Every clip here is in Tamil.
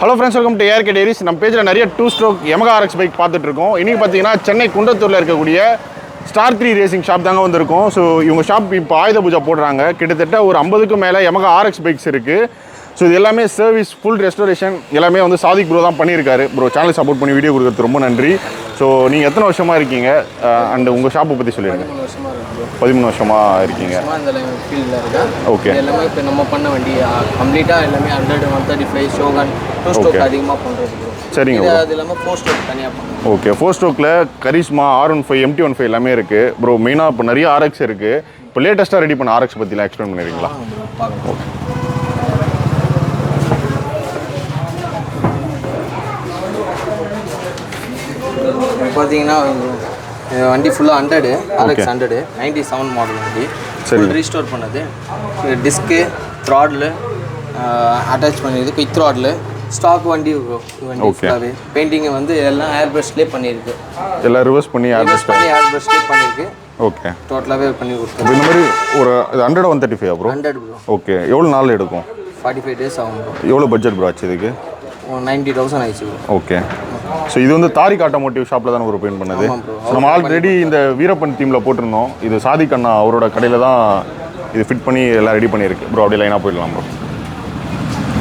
Hello friends, welcome to ARK Diaries. நம்ம பேஜ்ல நிறைய 2-stroke YAMAHA RX பைக் பார்த்துட்டு இருக்கோம். இன்னைக்கு பாத்தீங்கன்னா சென்னை குன்றத்தூர்ல இருக்கக்கூடிய ஸ்டார் 3 ரேசிங் ஷாப் தாங்க வந்திருக்கோம். ஸோ இவங்க ஷாப் இப்போ ஆயுத பூஜை போடுறாங்க. கிட்டத்தட்ட ஒரு 50க்கும் மேலே YAMAHA RX பைக்ஸ் இருக்கு. ஸோ இது எல்லாமே சர்வீஸ், ஃபுல் ரெஸ்டோரேஷன் எல்லாமே வந்து சாதிக் ப்ரோ தான் பண்ணியிருக்காரு. ப்ரோ சேனல் சப்போர்ட் பண்ணி வீடியோ கொடுக்குறது ரொம்ப நன்றி. ஸோ நீங்கள் எத்தனை வருஷமாக இருக்கீங்க அண்ட் உங்கள் ஷாப்பை பற்றி சொல்லிடுங்க. 13 வருஷமாக இருக்கீங்க. ஓகே. எல்லாமே இப்போ நம்ம பண்ண வண்டி கம்ப்ளீட்டாக எல்லாமே 100, 135 ஷோகன் 2 ஸ்ட்ரோக் அதிகமாக பண்ணுறது. சரிங்க. அது இல்லாமல் 4 ஸ்ட்ரோக் தனியாக பண்ணுறோம். ஓகே. 4 ஸ்ட்ரோக்கில் கரிஷ்மா, R15, MT15 எல்லாமே இருக்குது. ப்ரோ மெயினாக இப்போ நிறைய RX இருக்குது. இப்போ லேட்டஸ்ட்டாக ரெடி பண்ண RX பற்றிலாம் எக்ஸ்பிளைன் பண்ணிடுறீங்களா? ஓகே. பார்த்தீங்கன்னா வண்டி ஃபுல்லாக 100 RX100 97 மாடல் வண்டி. ஃபுல் ரீஸ்டோர் பண்ணது. டிஸ்க்கு, த்ராட்லு அட்டாச் பண்ணியிருக்கு. குயிக் த்ராட்லு ஸ்டாக் வண்டி ஃபுல்லாகவே. பெயிண்டிங்கை வந்து எல்லாம் ஏர் ப்ரஷ்லேயே பண்ணியிருக்கு. எல்லாம் ரிவர்ஸ் பண்ணி ஏர் ப்ரஷ்லேயே பண்ணியிருக்கு. ஓகே. டோட்டலாகவே பண்ணி கொடுத்தோம். இந்த மாதிரி ஒரு 100 135 ப்ரோ? 100 ப்ரோ. ஓகே. எவ்வளோ நாள் எடுக்கும்? 45 days ஆகும் ப்ரோ. எவ்வளோ பட்ஜெட் ப்ரோ ஆச்சு இதுக்கு? 90,000 ஆயிடுச்சு ப்ரோ. ஓகே. ஸோ இது வந்து தாரிக் ஆட்டோமோட்டிவ் ஷாப்பில் தானே ஒரு பெயிண்ட் பண்ணது. நம்ம ஆல்ரெடி இந்த வீரப்பன் டீமில் போட்டிருந்தோம். இது சாதிக் அண்ணா அவரோட கடையில் தான் இது ஃபிட் பண்ணி எல்லாம் ரெடி பண்ணியிருக்கு ப்ரோ. அப்படியே லைனாக போயிடலாம் ப்ரோ.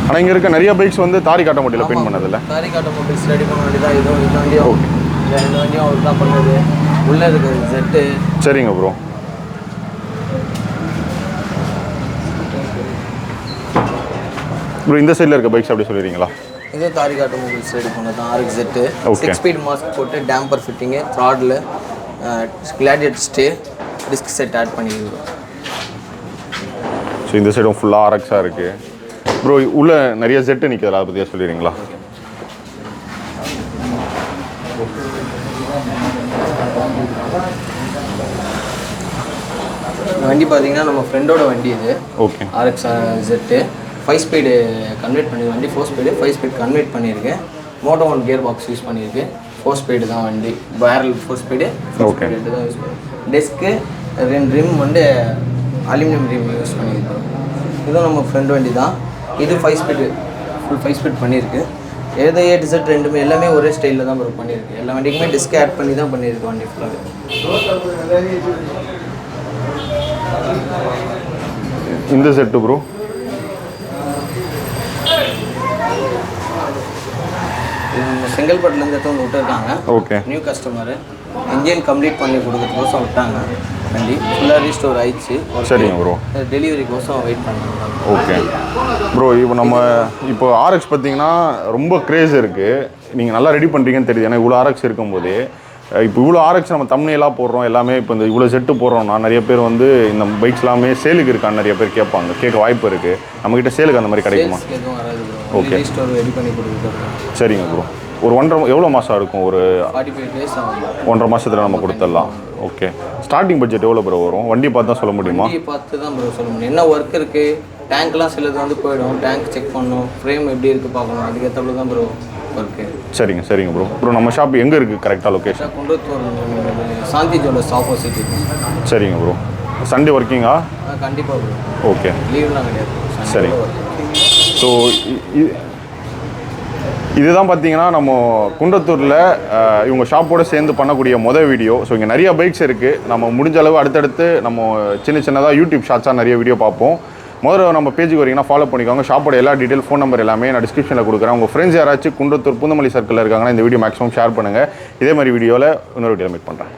ஆனால் இங்கே இருக்க நிறைய பைக்ஸ் வந்து தாரிக் ஆட்டோமோட்டிவில் பெயிண்ட் பண்ணதில்ல. தாரிக் ஆட்டோமோட்டிவ்ஸ் ரெடி பண்ண வேண்டி தான். இது வண்டியும் ஓகே. இந்த வண்டியும் அவர் தான் பண்ணது. உள்ளே இருக்குது செட்டு. சரிங்க ப்ரோ. ப்ரோ இந்த சைடில் இருக்க பைக்ஸ் அப்படி சொல்லிடுறீங்களா? இது தாரிக் ஆட்டோமொபைல்ஸ் ரெடி பண்ணது தான். RXZ 6 ஸ்பீட் மாஸ்க் போட்டு டேம்பர் ஃபிட்டிங்கு, த்ராட்லு, கிளாடியேட் ஸ்டே, டிஸ்க் செட் ஆட் பண்ணியிருக்கோம். ஸோ இந்த சைடும் ஃபுல்லாக RX-ஆக இருக்குது ப்ரோ. உள்ள நிறைய செட்டு நிற்குது, அதை பற்றியா சொல்லிடுறீங்களா? வண்டி பார்த்தீங்கன்னா நம்ம ஃப்ரெண்டோட வண்டி இது. ஓகே. RXZ 5 ஸ்பீடு கன்வெர்ட் பண்ணி வண்டி 4 ஸ்பீடு 5 ஸ்பீட் கன்வெர்ட் பண்ணியிருக்கேன். மோட்டோ 1 கியர் பாக்ஸ் யூஸ் பண்ணியிருக்கு. 4 ஸ்பீடு தான் வண்டி. Barrel 4 speed. ஓகே. தான் யூஸ் பண்ணி டெஸ்க்கு 2 ரிம் வந்து அலுமினியம் ரிம் யூஸ் பண்ணியிருக்கோம். இதுவும் நம்ம ஃப்ரெண்ட் வண்டி தான். இது 5 ஸ்பீடு ஃபுல் 5 ஸ்பீட் பண்ணியிருக்கு. ஏதோ A to Z ரெண்டுமே எல்லாமே ஒரே ஸ்டைலில் தான் ப்ரோ பண்ணியிருக்கு. எல்லா வண்டிக்குமே டிஸ்க் ஆட் பண்ணி தான் பண்ணியிருக்கு வண்டி ஃபுல்லாக. இந்த செட்டு ப்ரோ செங்கல்பட்டுலேருந்து எடுத்து வந்து விட்டுருக்காங்க. Okay. New customer engine complete பண்ணி கொடுக்கறதுக்கோசம் விட்டாங்க. வண்டி ஃபுல்லாக ரீஸ்டோர் ஆயிடுச்சு. சரிங்க ப்ரோ. டெலிவரிக்கோசம் வெயிட் பண்ணுறாங்க. Okay bro. இப்போ RX பார்த்தீங்கன்னா ரொம்ப க்ரேஸ் இருக்குது. நீங்கள் நல்லா ரெடி பண்ணுறீங்கன்னு தெரியுது. ஏன்னா இவ்வளோ RX இருக்கும்போது இப்போ இவ்வளோ RX நம்ம தம்ப்நெயிலாக போடுறோம் எல்லாமே. இப்போ இந்த இவ்வளோ செட்டு போடுறோம்னா நிறைய பேர் வந்து இந்த பைக்ஸ் எல்லாமே சேலுக்கு இருக்கான்னு நிறைய பேர் கேட்க வாய்ப்பு இருக்குது. நம்மக்கிட்ட சேலுக்கு அந்த மாதிரி கிடைக்குமா? ஓகே. ரெடி பண்ணி கொடுக்குறோம். சரிங்க ப்ரோ. ஒரு 1.5 எவ்வளோ மாதம் இருக்கும்? ஒரு 45 days ஆகும். 1.5 மாதத்தில் நம்ம கொடுத்துடலாம். ஓகே. ஸ்டார்டிங் பட்ஜெட் எவ்வளோ ப்ரோ வரும்? வண்டி பார்த்து தான் சொல்ல முடியுமா? வண்டி பார்த்து தான் ப்ரோ சொல்ல முடியும். என்ன ஒர்க் இருக்குது, டேங்க்லாம் சிலது வந்து போயிடும். டேங்க் செக் பண்ணணும், ஃப்ரேம் எப்படி இருக்குது பார்க்கணும். அதுக்கேற்றப்பல தான் ப்ரோ ஒர்க்கு. சரிங்க ப்ரோ. நம்ம ஷாப் எங்கே இருக்குது கரெக்டாக லொக்கேஷன்? குன்றத்தூர் சாந்தி ஜுவல்லர்ஸ் ஆப்போசிட். சரிங்க ப்ரோ. சண்டே ஒர்க்கிங்கா? கண்டிப்பாக ப்ரோ. ஓகே. லீவ்லாம் கிடையாது. சரி. ஸோ இதுதான் பார்த்தீங்கன்னா நம்ம குன்றத்தூரில் இவங்க ஷாப்போடு சேர்ந்து பண்ணக்கூடிய வீடியோ. ஸோ இங்கே நிறைய பைக்ஸ் இருக்குது. நம்ம முடிஞ்ச அளவு அடுத்தடுத்து நம்ம சின்னதாக யூடியூப் ஷார்ட்ஸாக நிறைய வீடியோ பார்ப்போம். முதல்ல நம்ம பேஜுக்கு வரீங்கன்னா ஃபாலோ பண்ணிக்கோங்க. ஷாப்போட எல்லா டீட்டெயில், ஃபோன் நம்பர் எல்லாமே நான் டிஸ்கிரிப்ஷனில் கொடுக்குறேன். உங்கள் ஃப்ரெண்ட்ஸ் யாராச்சும் குன்றத்தூர் பூந்தமல்லி சர்க்கிளில் இருக்காங்கன்னா இந்த வீடியோ மேக்ஸிமம் ஷேர் பண்ணுங்கள். இதே மாதிரி வீடியோவில் இன்னொரு வீடியோ மீட் பண்ணுறேன்.